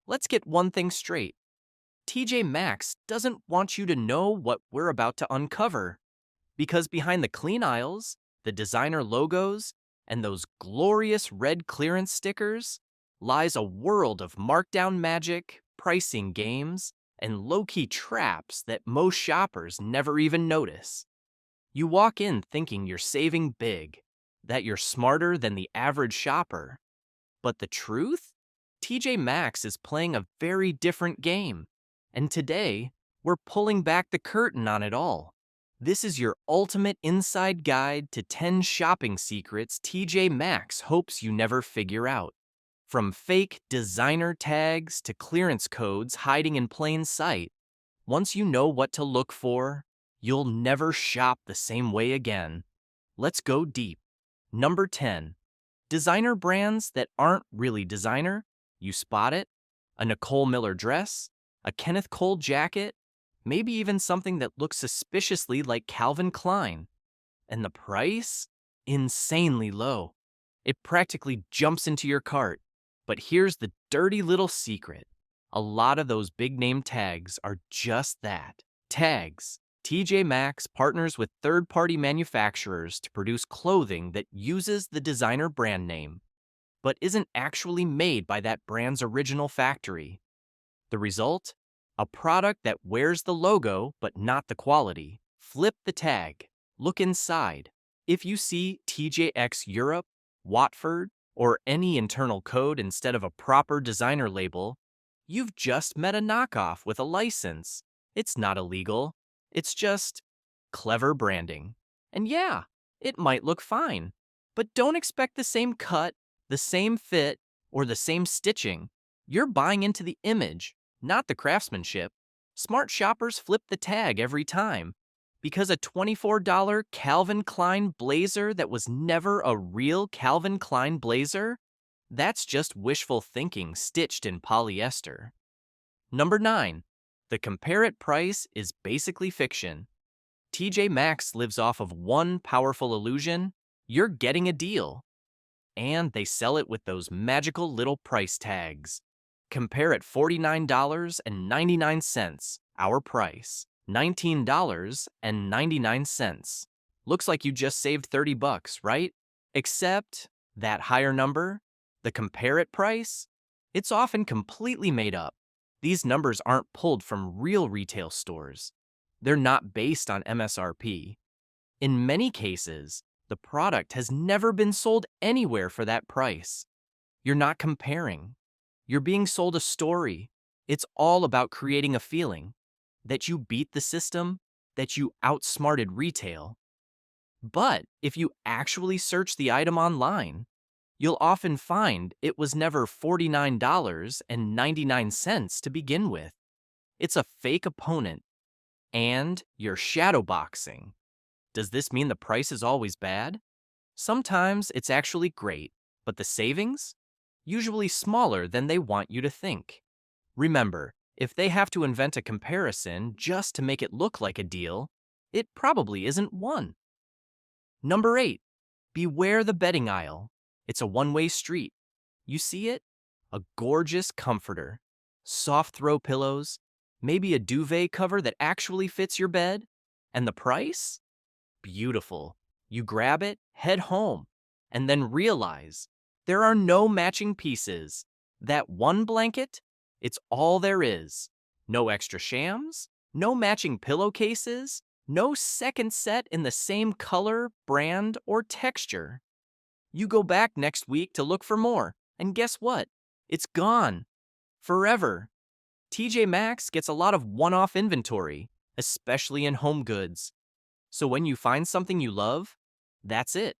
let's get one thing straight. TJ Maxx doesn't want you to know what we're about to uncover. Because behind the clean aisles, the designer logos, and those glorious red clearance stickers lies a world of markdown magic, pricing games, and low-key traps that most shoppers never even notice. You walk in thinking you're saving big, that you're smarter than the average shopper. But the truth? TJ Maxx is playing a very different game. And today, we're pulling back the curtain on it all. This is your ultimate inside guide to 10 shopping secrets TJ Maxx hopes you never figure out. From fake designer tags to clearance codes hiding in plain sight, once you know what to look for, you'll never shop the same way again. Let's go deep. Number 10. Designer brands that aren't really designer. You spot it? A Nicole Miller dress? A Kenneth Cole jacket? Maybe even something that looks suspiciously like Calvin Klein. And the price? Insanely low. It practically jumps into your cart. But here's the dirty little secret. A lot of those big-name tags are just that. Tags. TJ Maxx partners with third-party manufacturers to produce clothing that uses the designer brand name, but isn't actually made by that brand's original factory. The result? A product that wears the logo but not the quality. Flip the tag. Look inside. If you see TJX Europe, Watford, or any internal code instead of a proper designer label, you've just met a knockoff with a license. It's not illegal. It's just clever branding. And yeah, it might look fine, but don't expect the same cut, the same fit, or the same stitching. You're buying into the image, not the craftsmanship. Smart shoppers flip the tag every time, because a $24 Calvin Klein blazer that was never a real Calvin Klein blazer, that's just wishful thinking stitched in polyester. Number 9. The compare it price is basically fiction. TJ Maxx lives off of one powerful illusion: you're getting a deal. And they sell it with those magical little price tags. Compare at $49.99, our price, $19.99. Looks like you just saved $30, right? Except that higher number, the compare it price, it's often completely made up. These numbers aren't pulled from real retail stores. They're not based on MSRP. In many cases, the product has never been sold anywhere for that price. You're not comparing. You're being sold a story. It's all about creating a feeling that you beat the system, that you outsmarted retail. But if you actually search the item online, you'll often find it was never $49.99 to begin with. It's a fake opponent, and you're shadowboxing. Does this mean the price is always bad? Sometimes it's actually great, but the savings? Usually smaller than they want you to think. Remember, if they have to invent a comparison just to make it look like a deal, it probably isn't one. Number 8. Beware the bedding aisle. It's a one-way street. You see it? A gorgeous comforter, soft throw pillows, maybe a duvet cover that actually fits your bed. And the price? Beautiful. You grab it, head home, and then realize there are no matching pieces. That one blanket, it's all there is. No extra shams, no matching pillowcases, no second set in the same color, brand, or texture. You go back next week to look for more, and guess what? It's gone. Forever. TJ Maxx gets a lot of one-off inventory, especially in home goods. So when you find something you love, that's it.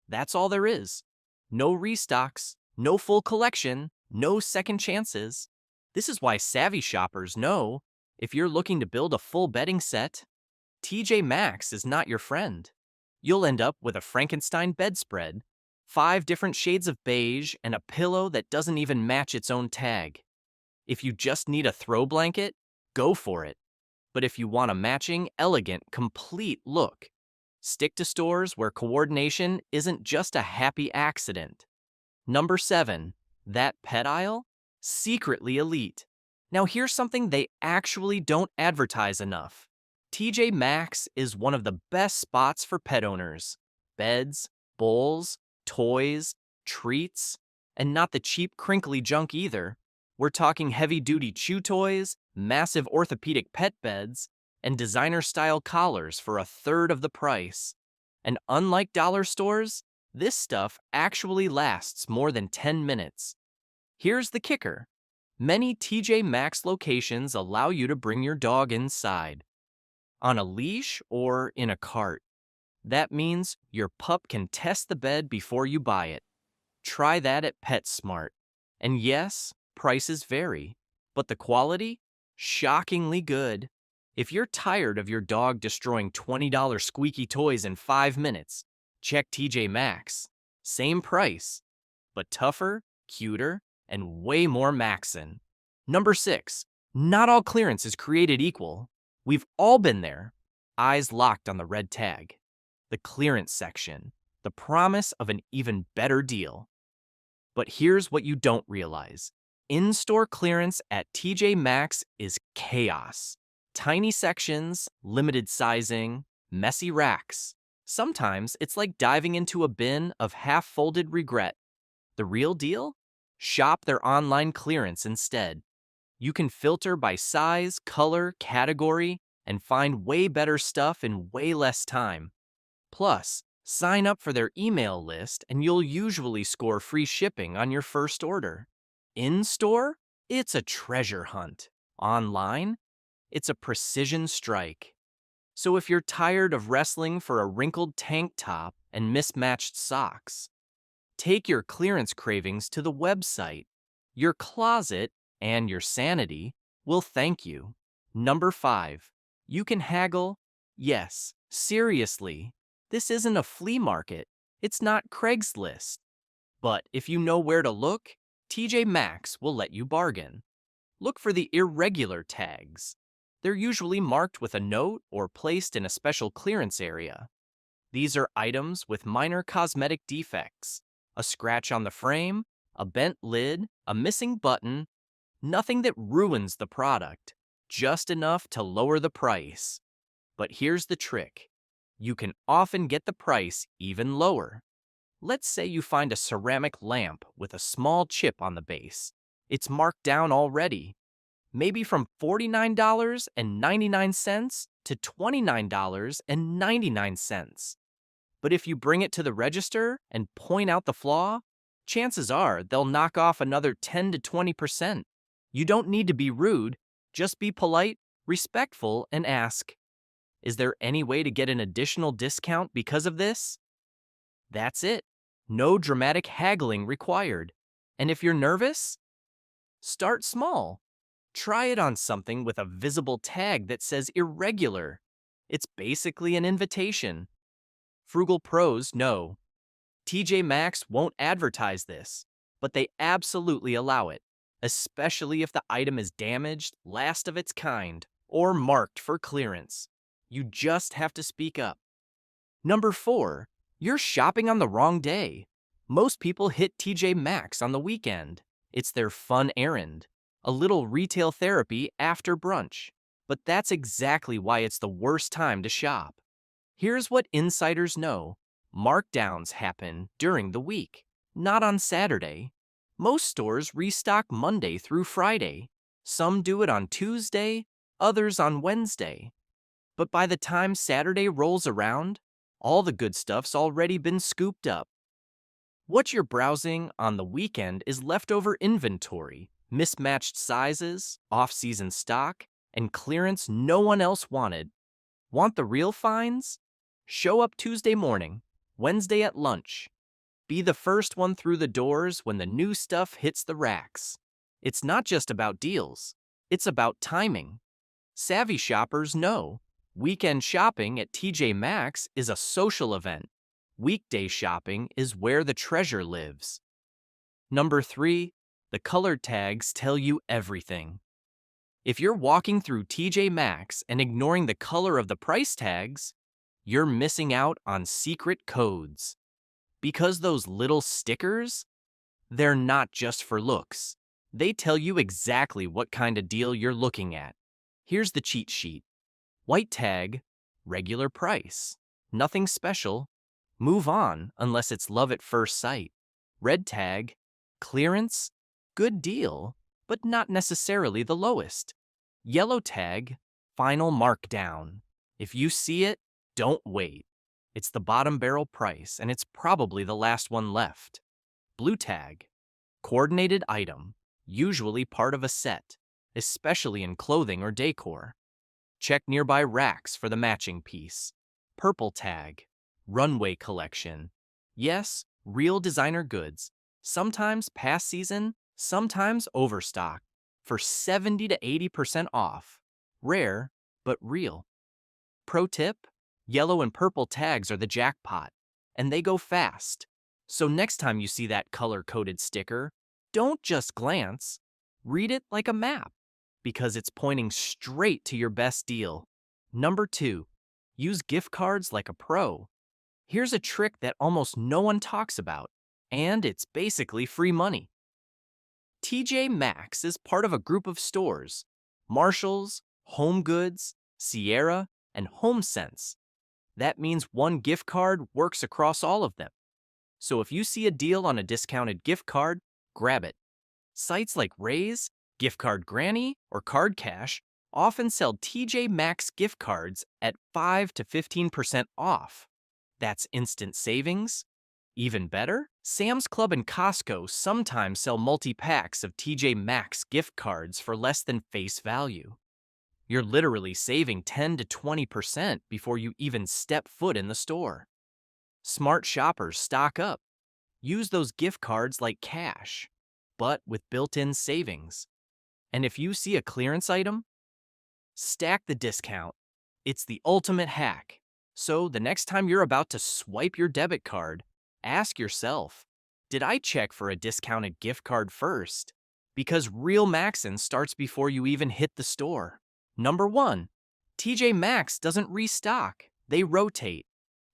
That's all there is. No restocks, no full collection, no second chances. This is why savvy shoppers know if you're looking to build a full bedding set, TJ Maxx is not your friend. You'll end up with a Frankenstein bedspread, 5 different shades of beige, and a pillow that doesn't even match its own tag. If you just need a throw blanket, go for it. But if you want a matching, elegant, complete look, stick to stores where coordination isn't just a happy accident. Number 7. That pet aisle? Secretly elite. Now here's something they actually don't advertise enough. TJ Maxx is one of the best spots for pet owners. Beds, bowls, toys, treats, and not the cheap crinkly junk either. We're talking heavy-duty chew toys, massive orthopedic pet beds, and designer-style collars for a third of the price. And unlike dollar stores, this stuff actually lasts more than 10 minutes. Here's the kicker. Many TJ Maxx locations allow you to bring your dog inside, on a leash or in a cart. That means your pup can test the bed before you buy it. Try that at PetSmart. And yes, prices vary, but the quality? Shockingly good. If you're tired of your dog destroying $20 squeaky toys in 5 minutes, check TJ Maxx. Same price, but tougher, cuter, and way more Maxin. Number 6. Not all clearance is created equal. We've all been there. Eyes locked on the red tag. The clearance section. The promise of an even better deal. But here's what you don't realize. In-store clearance at TJ Maxx is chaos. Tiny sections, limited sizing, messy racks. Sometimes it's like diving into a bin of half-folded regret. The real deal? Shop their online clearance instead. You can filter by size, color, category, and find way better stuff in way less time. Plus, sign up for their email list and you'll usually score free shipping on your first order. In-store, it's a treasure hunt. Online, it's a precision strike. So if you're tired of wrestling for a wrinkled tank top and mismatched socks, take your clearance cravings to the website. Your closet and your sanity will thank you. Number 5. You can haggle. Yes, seriously. This isn't a flea market. It's not Craigslist. But if you know where to look, TJ Maxx will let you bargain. Look for the irregular tags. They're usually marked with a note or placed in a special clearance area. These are items with minor cosmetic defects. A scratch on the frame, a bent lid, a missing button, nothing that ruins the product, just enough to lower the price. But here's the trick. You can often get the price even lower. Let's say you find a ceramic lamp with a small chip on the base. It's marked down already, maybe from $49.99 to $29.99. But if you bring it to the register and point out the flaw, chances are they'll knock off another 10 to 20%. You don't need to be rude, just be polite, respectful, and ask, is there any way to get an additional discount because of this? That's it. No dramatic haggling required. And if you're nervous, start small. Try it on something with a visible tag that says irregular. It's basically an invitation. Frugal pros know. TJ Maxx won't advertise this, but they absolutely allow it, especially if the item is damaged, last of its kind, or marked for clearance. You just have to speak up. Number 4, you're shopping on the wrong day. Most people hit TJ Maxx on the weekend. It's their fun errand, a little retail therapy after brunch. But that's exactly why it's the worst time to shop. Here's what insiders know. Markdowns happen during the week, not on Saturday. Most stores restock Monday through Friday. Some do it on Tuesday, others on Wednesday. But by the time Saturday rolls around, all the good stuff's already been scooped up. What you're browsing on the weekend is leftover inventory, mismatched sizes, off-season stock, and clearance no one else wanted. Want the real finds? Show up Tuesday morning, Wednesday at lunch. Be the first one through the doors when the new stuff hits the racks. It's not just about deals, it's about timing. Savvy shoppers know. Weekend shopping at TJ Maxx is a social event. Weekday shopping is where the treasure lives. Number 3, the color tags tell you everything. If you're walking through TJ Maxx and ignoring the color of the price tags, you're missing out on secret codes. Because those little stickers, they're not just for looks. They tell you exactly what kind of deal you're looking at. Here's the cheat sheet. White tag, regular price. Nothing special. Move on unless it's love at first sight. Red tag, clearance, good deal, but not necessarily the lowest. Yellow tag, final markdown. If you see it, don't wait. It's the bottom barrel price, and it's probably the last one left. Blue tag, coordinated item, usually part of a set, especially in clothing or decor. Check nearby racks for the matching piece. Purple tag, Runway collection. Yes, real designer goods, sometimes past season, sometimes overstock, for 70 to 80% off. Rare, but real. Pro tip, yellow and purple tags are the jackpot, and they go fast. So next time you see that color-coded sticker, don't just glance, read it like a map, because it's pointing straight to your best deal. Number 2, use gift cards like a pro. Here's a trick that almost no one talks about, and it's basically free money. TJ Maxx is part of a group of stores: Marshalls, Home Goods, Sierra, and HomeSense. That means one gift card works across all of them. So if you see a deal on a discounted gift card, grab it. Sites like Raise, Gift Card Granny, or Card Cash often sell TJ Maxx gift cards at 5 to 15% off. That's instant savings. Even better, Sam's Club and Costco sometimes sell multi-packs of TJ Maxx gift cards for less than face value. You're literally saving 10 to 20% before you even step foot in the store. Smart shoppers stock up. Use those gift cards like cash, but with built-in savings. And if you see a clearance item, stack the discount. It's the ultimate hack. So the next time you're about to swipe your debit card, ask yourself, did I check for a discounted gift card first? Because real Maxxin starts before you even hit the store. Number 1, TJ Maxx doesn't restock. They rotate.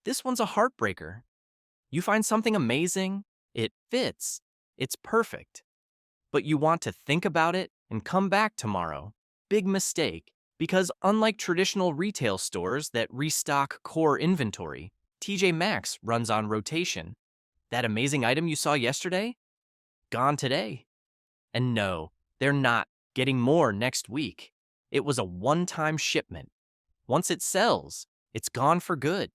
This one's a heartbreaker. You find something amazing, it fits, it's perfect. But you want to think about it and come back tomorrow. Big mistake, because unlike traditional retail stores that restock core inventory, TJ Maxx runs on rotation. That amazing item you saw yesterday? Gone today. And no, they're not getting more next week. It was a one-time shipment. Once it sells, it's gone for good.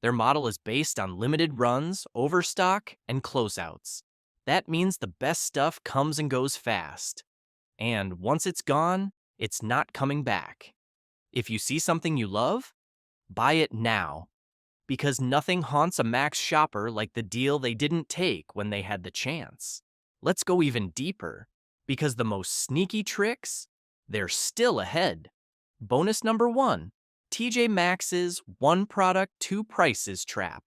Their model is based on limited runs, overstock, and closeouts. That means the best stuff comes and goes fast. And once it's gone, it's not coming back. If you see something you love, buy it now. Because nothing haunts a Maxx shopper like the deal they didn't take when they had the chance. Let's go even deeper, because the most sneaky tricks, they're still ahead. Bonus number 1, TJ Maxx's one product, two prices trap.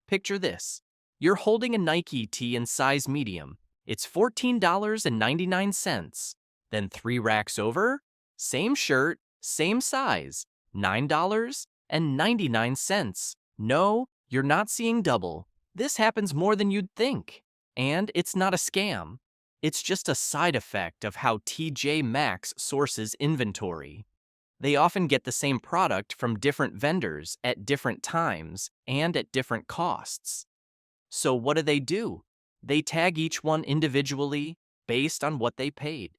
Picture this. You're holding a Nike tee in size medium. It's $14.99. Then 3 racks over, same shirt, same size, $9.99. No, you're not seeing double. This happens more than you'd think. And it's not a scam. It's just a side effect of how TJ Maxx sources inventory. They often get the same product from different vendors at different times and at different costs. So what do? They tag each one individually based on what they paid.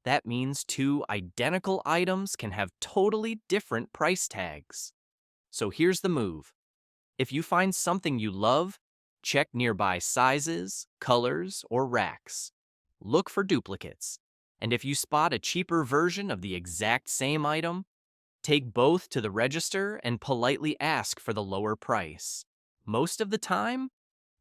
That means 2 identical items can have totally different price tags. So here's the move. If you find something you love, check nearby sizes, colors, or racks. Look for duplicates. And if you spot a cheaper version of the exact same item, take both to the register and politely ask for the lower price. Most of the time,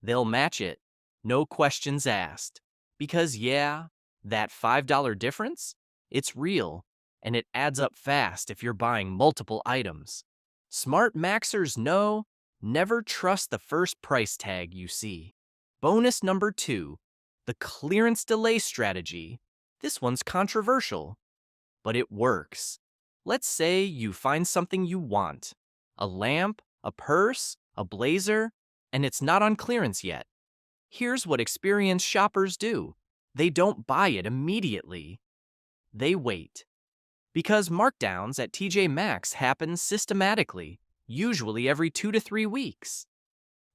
they'll match it. No questions asked. Because yeah, that $5 difference, it's real, and it adds up fast if you're buying multiple items. Smart Maxxers know, never trust the first price tag you see. Bonus number 2, the clearance delay strategy. This one's controversial, but it works. Let's say you find something you want, a lamp, a purse, a blazer, and it's not on clearance yet. Here's what experienced shoppers do. They don't buy it immediately. They wait. Because markdowns at TJ Maxx happen systematically, usually every 2 to 3 weeks.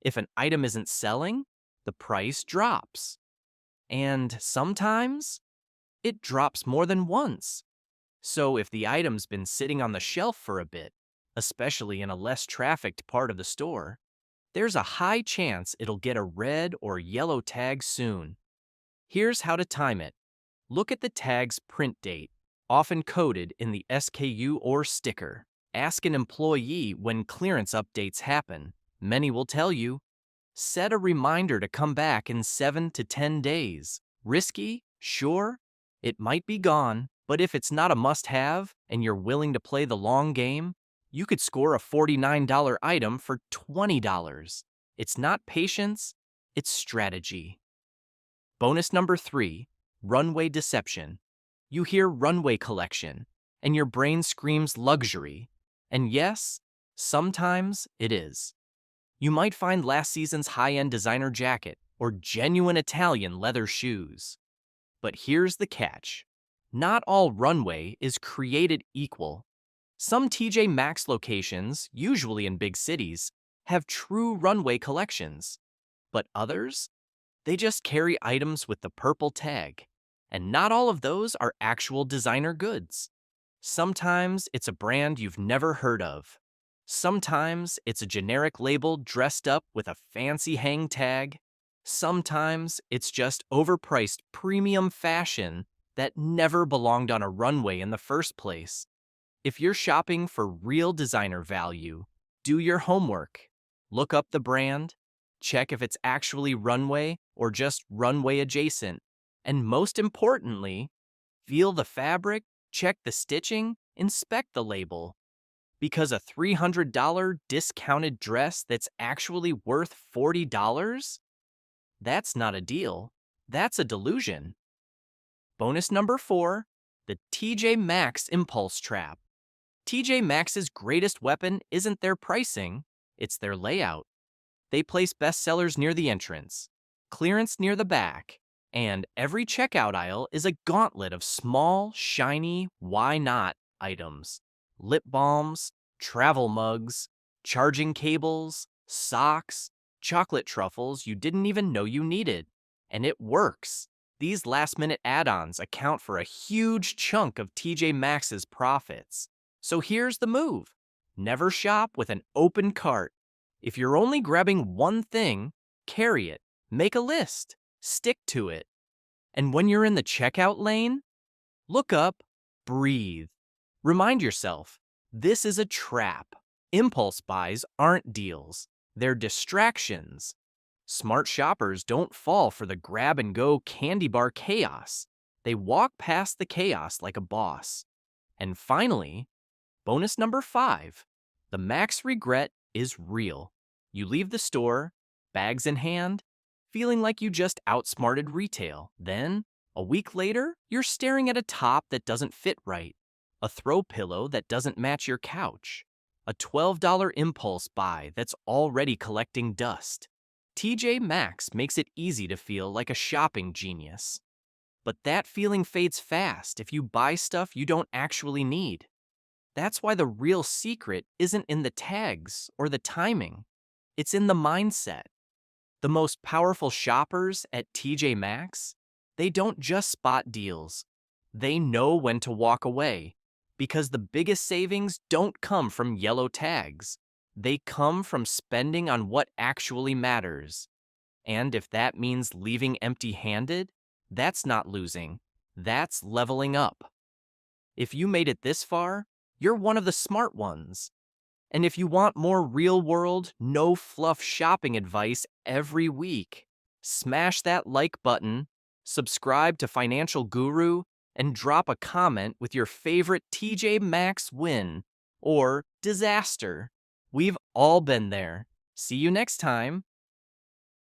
If an item isn't selling, the price drops. And sometimes, it drops more than once. So if the item's been sitting on the shelf for a bit, especially in a less trafficked part of the store, there's a high chance it'll get a red or yellow tag soon. Here's how to time it. Look at the tag's print date, often coded in the SKU or sticker. Ask an employee when clearance updates happen. Many will tell you. Set a reminder to come back in 7 to 10 days. Risky? Sure. It might be gone, but if it's not a must-have and you're willing to play the long game, you could score a $49 item for $20. It's not patience, it's strategy. Bonus number 3, Runway Deception. You hear Runway Collection, and your brain screams luxury. And yes, sometimes it is. You might find last season's high-end designer jacket or genuine Italian leather shoes. But here's the catch. Not all Runway is created equal. Some TJ Maxx locations, usually in big cities, have true Runway collections. But others? They just carry items with the purple tag. And not all of those are actual designer goods. Sometimes it's a brand you've never heard of. Sometimes it's a generic label dressed up with a fancy hang tag. Sometimes it's just overpriced premium fashion that never belonged on a runway in the first place. If you're shopping for real designer value, do your homework. Look up the brand, check if it's actually Runway or just Runway adjacent, and most importantly, feel the fabric, check the stitching, inspect the label. Because a $300 discounted dress that's actually worth $40? That's not a deal. That's a delusion. Bonus number 4, the TJ Maxx Impulse Trap. TJ Maxx's greatest weapon isn't their pricing, it's their layout. They place bestsellers near the entrance, clearance near the back, and every checkout aisle is a gauntlet of small, shiny, why not items. Lip balms, travel mugs, charging cables, socks, chocolate truffles you didn't even know you needed. And it works. These last-minute add-ons account for a huge chunk of TJ Maxx's profits. So here's the move. Never shop with an open cart. If you're only grabbing one thing, carry it. Make a list. Stick to it. And when you're in the checkout lane, look up, breathe. Remind yourself, this is a trap. Impulse buys aren't deals. They're distractions. Smart shoppers don't fall for the grab-and-go candy bar chaos. They walk past the chaos like a boss. And finally, bonus number 5, the Max regret is real. You leave the store, bags in hand, feeling like you just outsmarted retail. Then, a week later, you're staring at a top that doesn't fit right, a throw pillow that doesn't match your couch, a $12 impulse buy that's already collecting dust. TJ Maxx makes it easy to feel like a shopping genius. But that feeling fades fast if you buy stuff you don't actually need. That's why the real secret isn't in the tags or the timing. It's in the mindset. The most powerful shoppers at TJ Maxx, they don't just spot deals. They know when to walk away, because the biggest savings don't come from yellow tags. They come from spending on what actually matters. And if that means leaving empty-handed, that's not losing. That's leveling up. If you made it this far, you're one of the smart ones. And if you want more real-world, no-fluff shopping advice every week, smash that like button, subscribe to Financial Guru, and drop a comment with your favorite TJ Maxx win or disaster. We've all been there. See you next time.